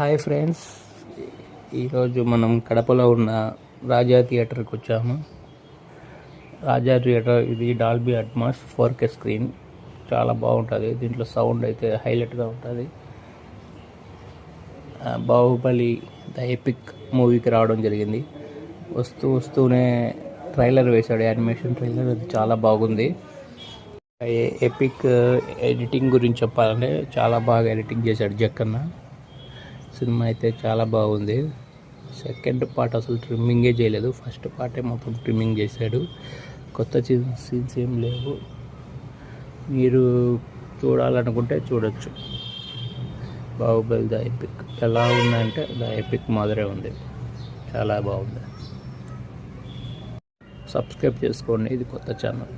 Hi friends, ఈరోజు మనం కడపలో ఉన్న రాజా థియేటర్కి వచ్చాము. రాజా థియేటర్ ఇది డాల్బీ అట్మాస్ 4K స్క్రీన్, చాలా బాగుంటుంది. దీంట్లో సౌండ్ అయితే హైలైట్గా ఉంటుంది. బాహుబలి ద ఎపిక్ మూవీకి రావడం జరిగింది. వస్తూనే ట్రైలర్ వేశాడు, యానిమేషన్ ట్రైలర్. అది చాలా బాగుంది. ఎపిక్ ఎడిటింగ్ గురించి చెప్పాలంటే చాలా బాగా ఎడిటింగ్ చేశాడు జక్కన్న. సినిమా అయితే చాలా బాగుంది. సెకండ్ పార్ట్ అసలు ట్రిమ్మింగే చేయలేదు, ఫస్ట్ పార్టే మొత్తం ట్రిమ్మింగ్ చేశాడు. కొత్త సీన్స్ ఏం లేవు. మీరు చూడాలనుకుంటే చూడొచ్చు. బాహుబలి ద ఎపిక్ ఎలా ఉందంటే ద ఎపిక్ మాదిరే ఉంది, చాలా బాగుంది. సబ్స్క్రైబ్ చేసుకోండి, ఇది కొత్త ఛానల్.